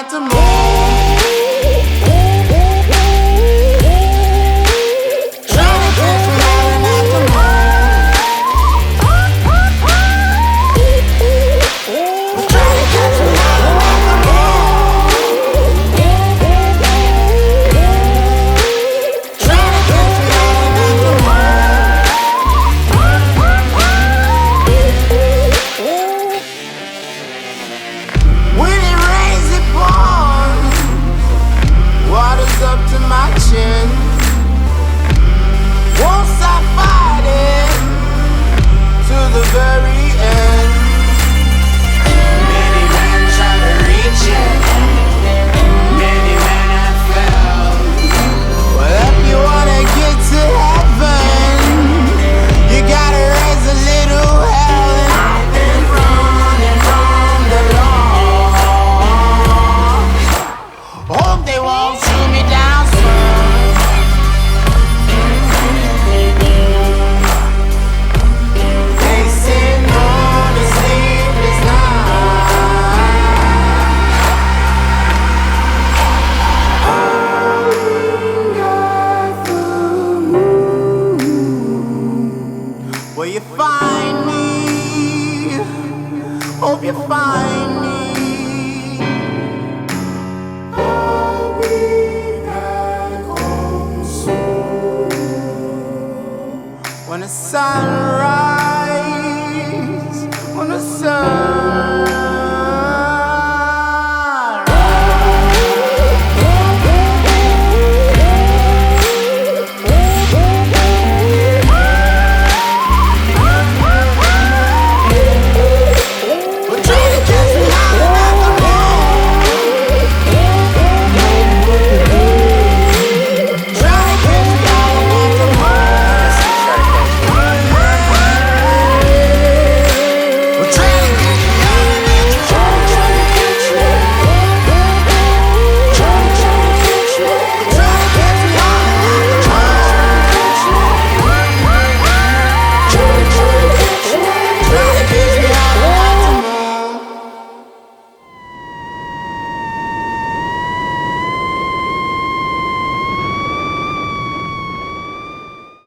at the moon. Trying to catch me howling at the moon. Trying to catch me howling at the moon. Trying to catch me howling at the moon. When it rains, it pours. Water's up to my chin. Won't stop fighting to the very end. Many men try to reach it. Many men have failed. Well, if you wanna get to heaven, you gotta raise a little hell. And I've been running from the law. Hope they won't shoot me down soon. They say no to sleepless nights. Will you find me? Hope you find me. I'll be back home soon. When the sun rises.